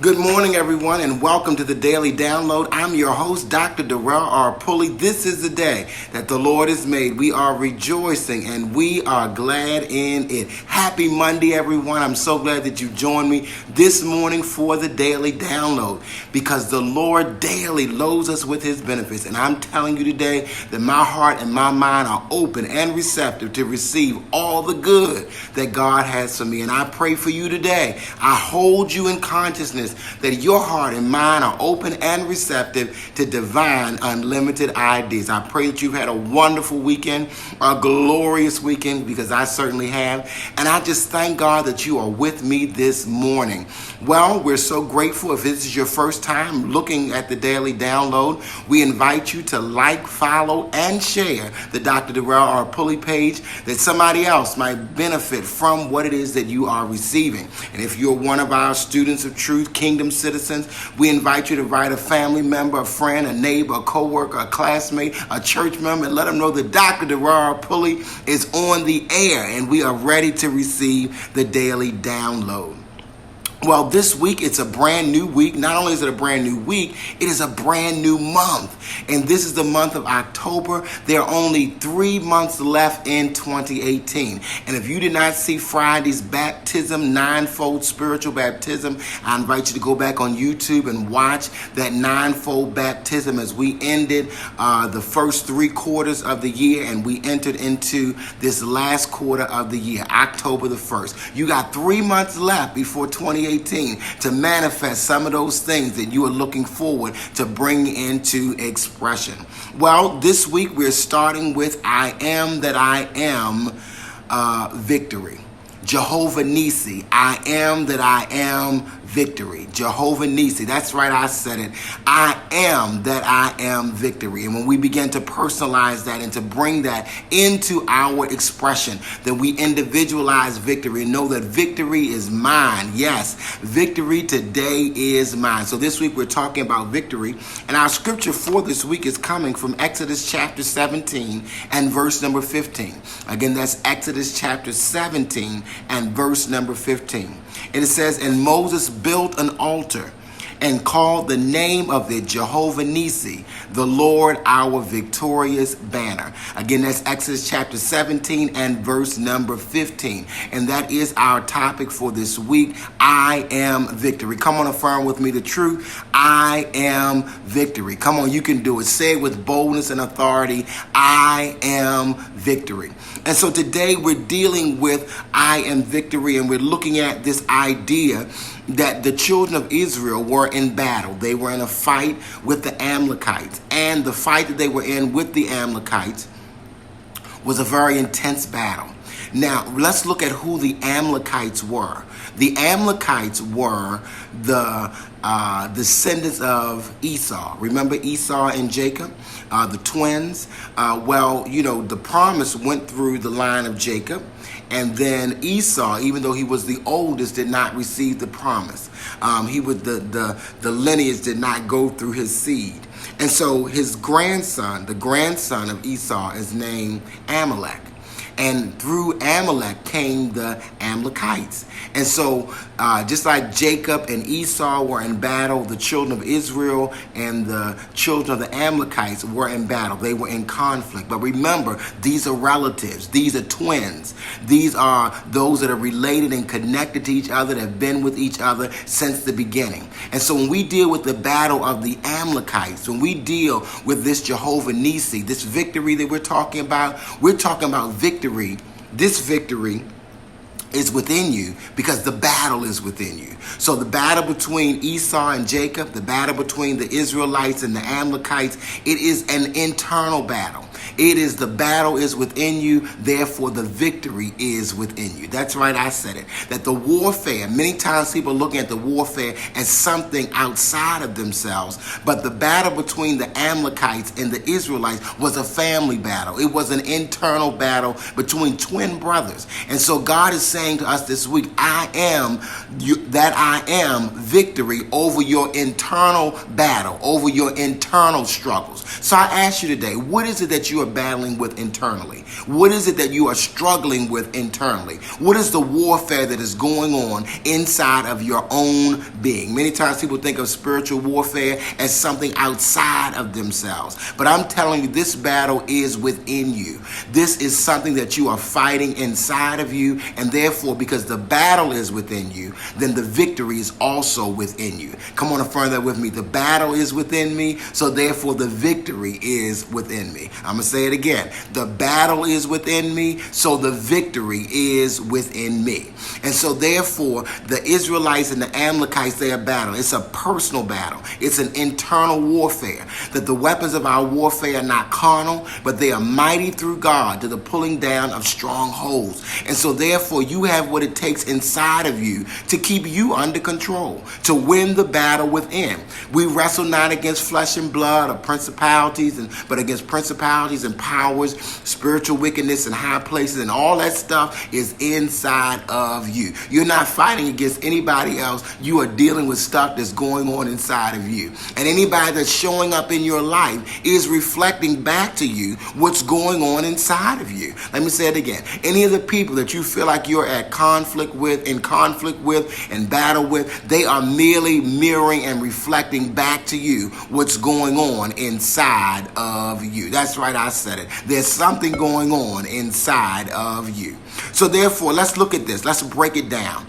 Good morning, everyone, and welcome to the Daily Download. I'm your host, Dr. Pulley. This is the day that the Lord has made. We are rejoicing and we are glad in it. Happy Monday, everyone. I'm so glad that you joined me this morning for the Daily Download because the Lord daily loads us with his benefits. And I'm telling you today that my heart and my mind are open and receptive to receive all the good that God has for me. And I pray for you today. I hold you in consciousness that your heart and mind are open and receptive to divine unlimited ideas. I pray that you've had a wonderful weekend, a glorious weekend, because I certainly have. And I just thank God that you are with me this morning. Well, we're so grateful. If this is your first time looking at the Daily Download, we invite you to like, follow, and share the Dr. Pulley page that somebody else might benefit from what it is that you are receiving. And if you're one of our students of truth, Kingdom citizens, we invite you to write a family member, a friend, a neighbor, a co-worker, a classmate, a church member, and let them know that Dr. Pulley is on the air and we are ready to receive the Daily Download. Well, this week, it's a brand new week. Not only is it a brand new week, it is a brand new month. And this is the month of October. There are only 3 months left in 2018. And if you did not see Friday's baptism, ninefold spiritual baptism, I invite you to go back on YouTube and watch that ninefold baptism as we ended the first 3 quarters of the year and we entered into this last quarter of the year, October the 1st. You got 3 months left before 2018 to manifest some of those things that you are looking forward to bring into expression. Well, this week we're starting with I Am That I Am victory. Jehovah Nissi, I am that I am victory. Jehovah Nissi, that's right, I said it. I am that I am victory. And when we begin to personalize that and to bring that into our expression, then we individualize victory and know that victory is mine. Yes, victory today is mine. So this week we're talking about victory. And our scripture for this week is coming from Exodus chapter 17 and verse number 15. Again, that's Exodus chapter 17 and verse number 15. And it says, and Moses built an altar and called the name of it Jehovah Nissi, the Lord our victorious banner. Again, that's Exodus chapter 17 and verse number 15. And that is our topic for this week. I am victory. Come on, affirm with me the truth. I am victory. Come on, you can do it. Say it with boldness and authority. I am victory. And so today we're dealing with I am victory, and we're looking at this idea that the children of Israel were in battle. They were in a fight with the Amalekites. And the fight that they were in with the Amalekites was a very intense battle. Now, let's look at who the Amalekites were. The Amalekites were the descendants of Esau. Remember Esau and Jacob, the twins? The promise went through the line of Jacob. And then Esau, even though he was the oldest, did not receive the promise. The lineage did not go through his seed. And so his grandson, the grandson of Esau, is named Amalek. And through Amalek came the Amalekites. And so just like Jacob and Esau were in battle, the children of Israel and the children of the Amalekites were in battle. They were in conflict. But remember, these are relatives. These are twins. These are those that are related and connected to each other, that have been with each other since the beginning. And so when we deal with the battle of the Amalekites, when we deal with this Jehovah Nissi, this victory that we're talking about victory. This victory is within you because the battle is within you. So the battle between Esau and Jacob, the battle between the Israelites and the Amalekites, it is an internal battle. The battle is within you, therefore the victory is within you. That's right, I said it. That the warfare, many times people are looking at the warfare as something outside of themselves, but the battle between the Amalekites and the Israelites was a family battle. It was an internal battle between twin brothers. And so God is saying to us this week, I am victory over your internal battle, over your internal struggles. So I ask you today, what is it that you are battling with internally? What is it that you are struggling with internally? What is the warfare that is going on inside of your own being? Many times people think of spiritual warfare as something outside of themselves. But I'm telling you, this battle is within you. This is something that you are fighting inside of you. And therefore, because the battle is within you, then the victory is also within you. Come on, affirm that with me. The battle is within me, so therefore the victory is within me. I'm going to say it again. The battle is within me, so the victory is within me. And so therefore, the Israelites and the Amalekites, they are battling. It's a personal battle. It's an internal warfare. That the weapons of our warfare are not carnal, but they are mighty through God to the pulling down of strongholds. And so therefore, you have what it takes inside of you to keep you under control, to win the battle within. We wrestle not against flesh and blood or principalities, but against principalities and powers, spiritual wickedness in high places, and all that stuff is inside of you. You're not fighting against anybody else. You are dealing with stuff that's going on inside of you. And anybody that's showing up in your life is reflecting back to you what's going on inside of you. Let me say it again. Any of the people that you feel like you're in conflict with, and battle with, they are merely mirroring and reflecting back to you what's going on inside of you. That's right, I said it. There's something going on inside of you. So therefore, let's look at this. Let's break it down.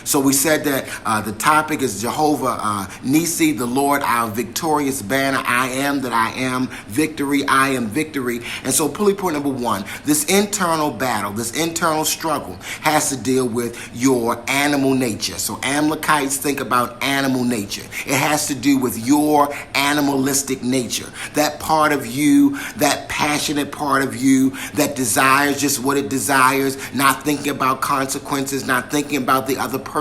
So we said that the topic is Jehovah Nissi, the Lord, our victorious banner. I am that I am, victory, I am victory. And so pulley point number one, this internal battle, this internal struggle has to deal with your animal nature. So Amalekites think about animal nature. It has to do with your animalistic nature. That part of you, that passionate part of you that desires just what it desires, not thinking about consequences, not thinking about the other person,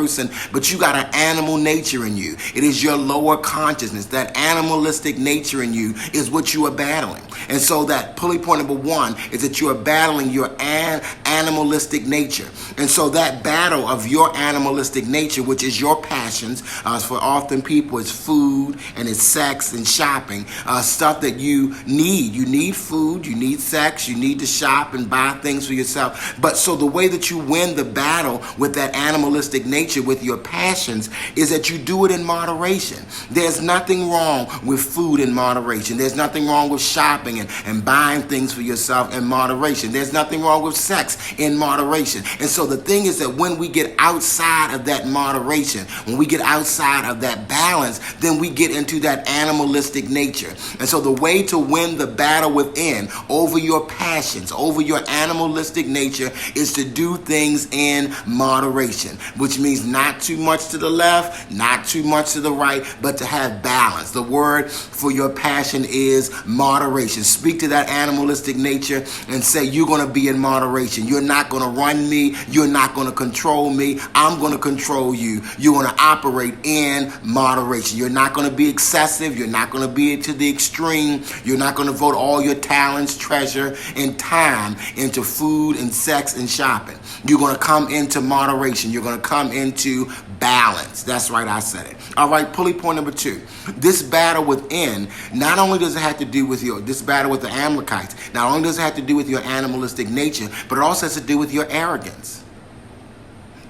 but you got an animal nature in you. It is your lower consciousness. That animalistic nature in you is what you are battling. And so that pulley point number one is that you are battling your animalistic nature. And so that battle of your animalistic nature, which is your passions, for often people it's food and it's sex and shopping, stuff that you need. You need food, you need sex, you need to shop and buy things for yourself. But so the way that you win the battle with that animalistic nature, with your passions, is that you do it in moderation. There's nothing wrong with food in moderation. There's nothing wrong with shopping and buying things for yourself in moderation. There's nothing wrong with sex in moderation. And so the thing is that when we get outside of that moderation, when we get outside of that balance, then we get into that animalistic nature. And so the way to win the battle within over your passions, over your animalistic nature, is to do things in moderation, which means not too much to the left, not too much to the right, but to have balance. The word for your passion is moderation. Speak to that animalistic nature and say, you're going to be in moderation. You're not going to run me. You're not going to control me. I'm going to control you. You're going to operate in moderation. You're not going to be excessive. You're not going to be to the extreme. You're not going to devote all your talents, treasure, and time into food and sex and shopping. You're going to come into moderation. You're going to come into balance. That's right, I said it. All right, pulley point number two. This battle within, not only does it have to do with this battle with the Amalekites, not only does it have to do with your animalistic nature, but it also has to do with your arrogance.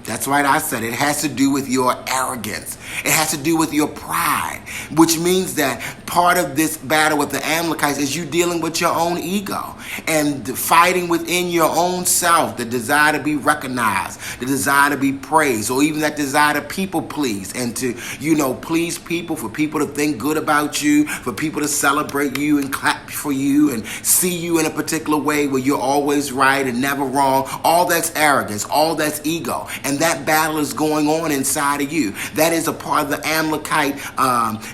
That's right, I said it. It has to do with your arrogance. It has to do with your pride, which means that part of this battle with the Amalekites is you dealing with your own ego and fighting within your own self, the desire to be recognized, the desire to be praised, or even that desire to people please and to, please people, for people to think good about you, for people to celebrate you and clap for you and see you in a particular way where you're always right and never wrong. All that's arrogance, all that's ego. And that battle is going on inside of you. That is a part of the Amalekite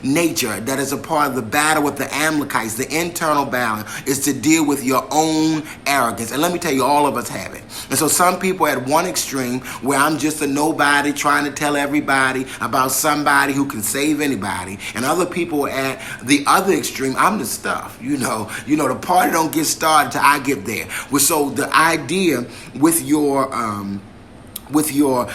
nature. That is a part of the battle with the Amalekites. The internal battle is to deal with your own arrogance. And let me tell you, all of us have it. And so some people at one extreme where I'm just a nobody trying to tell everybody about somebody who can save anybody. And other people at the other extreme, I'm the stuff. The party don't get started till I get there. So the idea with your with your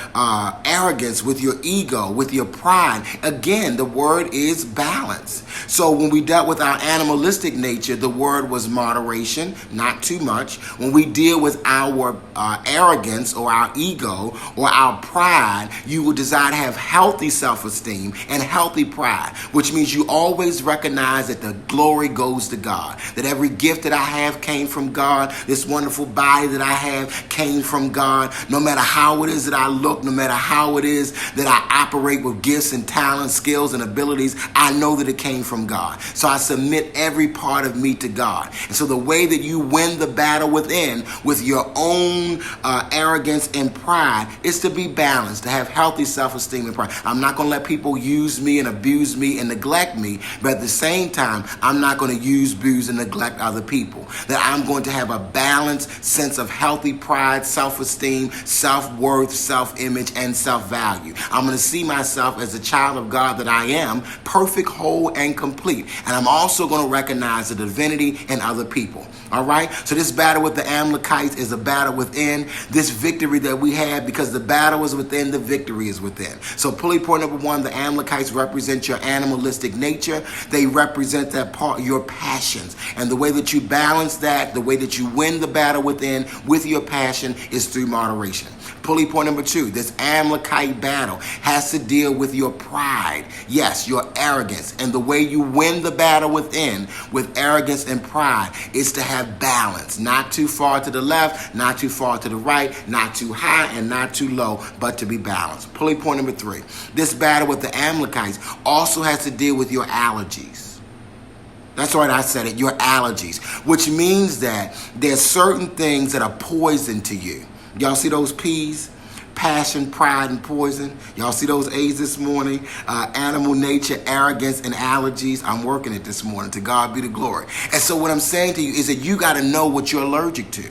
arrogance, with your ego, with your pride. Again, the word is balance. So when we dealt with our animalistic nature, the word was moderation, not too much. When we deal with our arrogance or our ego or our pride, you will desire to have healthy self-esteem and healthy pride, which means you always recognize that the glory goes to God, that every gift that I have came from God, this wonderful body that I have came from God. No matter how it is that I look, no matter how it is that I operate with gifts and talents, skills and abilities, I know that it came from God. So I submit every part of me to God. And so the way that you win the battle within with your own arrogance and pride is to be balanced, to have healthy self-esteem and pride. I'm not going to let people use me and abuse me and neglect me, but at the same time, I'm not going to use, abuse, and neglect other people. That I'm going to have a balanced sense of healthy pride, self-esteem, self-worth, self-image, and self-value. I'm going to see myself as a child of God that I am, perfect, whole, and complete. And I'm also going to recognize the divinity in other people. All right? So this battle with the Amalekites is a battle within. This victory that we have, because the battle is within, the victory is within. So pulley point number one, the Amalekites represent your animalistic nature. They represent that part, your passions. And the way that you balance that, the way that you win the battle within with your passion is through moderation. Pulley point number two, this Amalekite battle has to deal with your pride. Yes, your arrogance. And the way you win the battle within with arrogance and pride is to have balance. Not too far to the left, not too far to the right, not too high and not too low, but to be balanced. Pulley point number three, this battle with the Amalekites also has to deal with your allergies. That's right, I said it, your allergies, which means that there's certain things that are poison to you. Y'all see those P's? Passion, pride, and poison. Y'all see those A's this morning? Animal nature, arrogance, and allergies. I'm working it this morning. To God be the glory. And so what I'm saying to you is that you got to know what you're allergic to,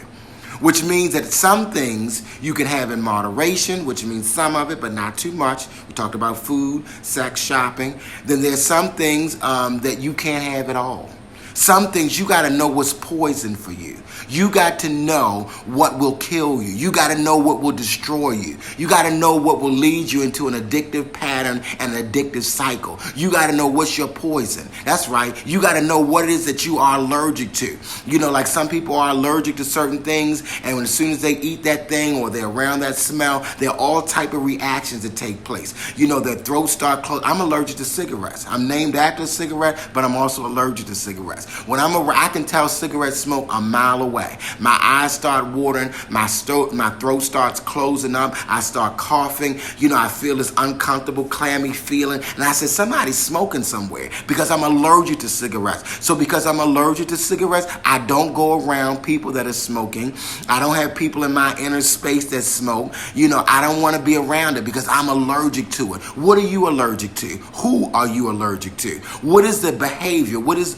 which means that some things you can have in moderation, which means some of it, but not too much. We talked about food, sex, shopping. Then there's some things that you can't have at all. Some things you got to know what's poison for you. You got to know what will kill you. You got to know what will destroy you. You got to know what will lead you into an addictive pattern and an addictive cycle. You got to know what's your poison. That's right. You got to know what it is that you are allergic to. You know, like some people are allergic to certain things, and as soon as they eat that thing or they're around that smell, there are all type of reactions that take place. You know, their throat start closing. I'm allergic to cigarettes. I'm named after a cigarette, but I'm also allergic to cigarettes. When I can tell cigarette smoke a mile away. My eyes start watering, my throat starts closing up, I start coughing, you know, I feel this uncomfortable, clammy feeling, and I said, somebody's smoking somewhere, because I'm allergic to cigarettes. So because I'm allergic to cigarettes, I don't go around people that are smoking. I don't have people in my inner space that smoke. You know, I don't want to be around it because I'm allergic to it. What are you allergic to? Who are you allergic to? What is the behavior? What is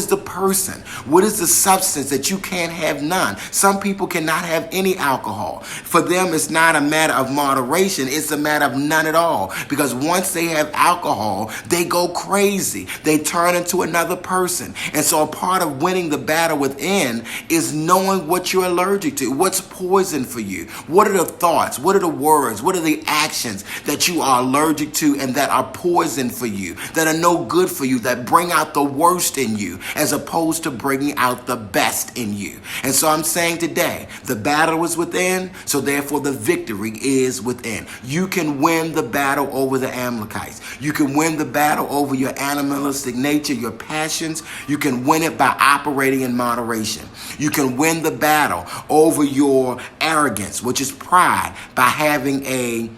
the person? What is the substance that you can't have none? Some people cannot have any alcohol. For them, it's not a matter of moderation. It's a matter of none at all. Because once they have alcohol, they go crazy. They turn into another person. And so a part of winning the battle within is knowing what you're allergic to. What's poison for you? What are the thoughts? What are the words? What are the actions that you are allergic to and that are poison for you, that are no good for you, that bring out the worst in you as opposed to bringing out the best in you? And so I'm saying today, the battle is within, so therefore the victory is within. You can win the battle over the Amalekites. You can win the battle over your animalistic nature, your passions. You can win it by operating in moderation. You can win the battle over your arrogance, which is pride, by having a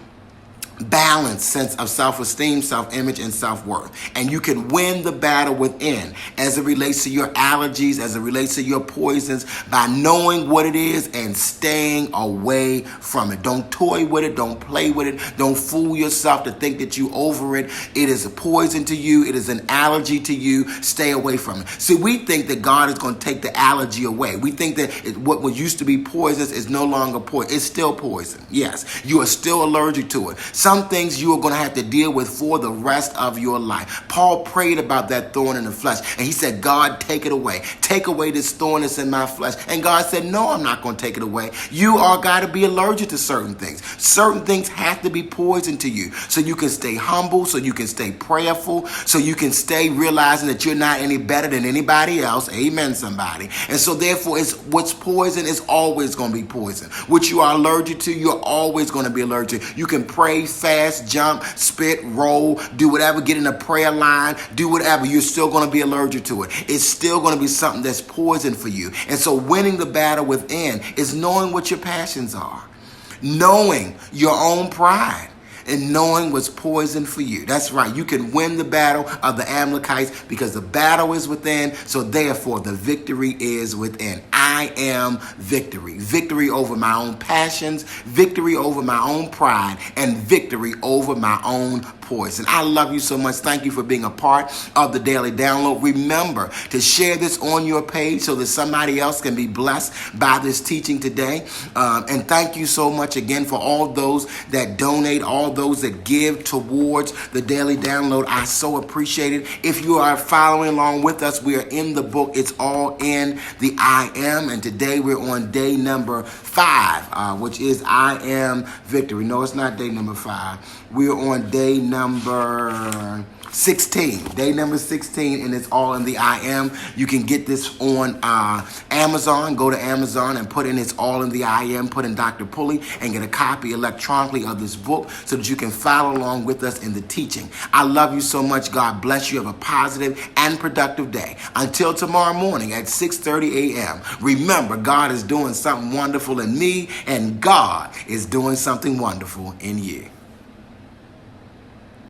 balanced sense of self-esteem, self-image, and self-worth. And you can win the battle within as it relates to your allergies, as it relates to your poisons, by knowing what it is and staying away from it. Don't toy with it. Don't play with it. Don't fool yourself to think that you over it. It is a poison to you. It is an allergy to you. Stay away from it. See, we think that God is going to take the allergy away. We think that what used to be poisonous is no longer poison. It's still poison. Yes, you are still allergic to it. Some things you are going to have to deal with for the rest of your life. Paul prayed about that thorn in the flesh, and he said, God, take it away. Take away this thorn that's in my flesh. And God said, no, I'm not going to take it away. You are got to be allergic to certain things. Certain things have to be poison to you so you can stay humble, so you can stay prayerful, so you can stay realizing that you're not any better than anybody else. Amen, somebody. And so therefore, it's what's poison is always going to be poison. What you are allergic to, you're always going to be allergic to. You can pray, fast, jump, spit, roll, do whatever, get in a prayer line, do whatever. You're still going to be allergic to it. It's still going to be something that's poison for you. And so winning the battle within is knowing what your passions are, knowing your own pride, and knowing what's poison for you. That's right. You can win the battle of the Amalekites because the battle is within. So therefore, the victory is within. I am victory. Victory over my own passions, victory over my own pride, and victory over my own poison. I love you so much. Thank you for being a part of the Daily Download. Remember to share this on your page so that somebody else can be blessed by this teaching today. And thank you so much again for all those that donate, all those that give towards the Daily Download. I so appreciate it. If you are following along with us, we are in the book. It's all in the I Am. And today we're on day number 5, which is I Am Victory. No, it's not day number 5. We're on day number 16. Day number 16, and it's all in the I Am. You can get this on Amazon. Go to Amazon and put in It's All in the I Am. Put in Dr. Pulley and get a copy electronically of this book so that you can follow along with us in the teaching. I love you so much. God bless you. Have a positive and productive day. Until tomorrow morning at 6:30 a.m. Remember, God is doing something wonderful in me, and God is doing something wonderful in you.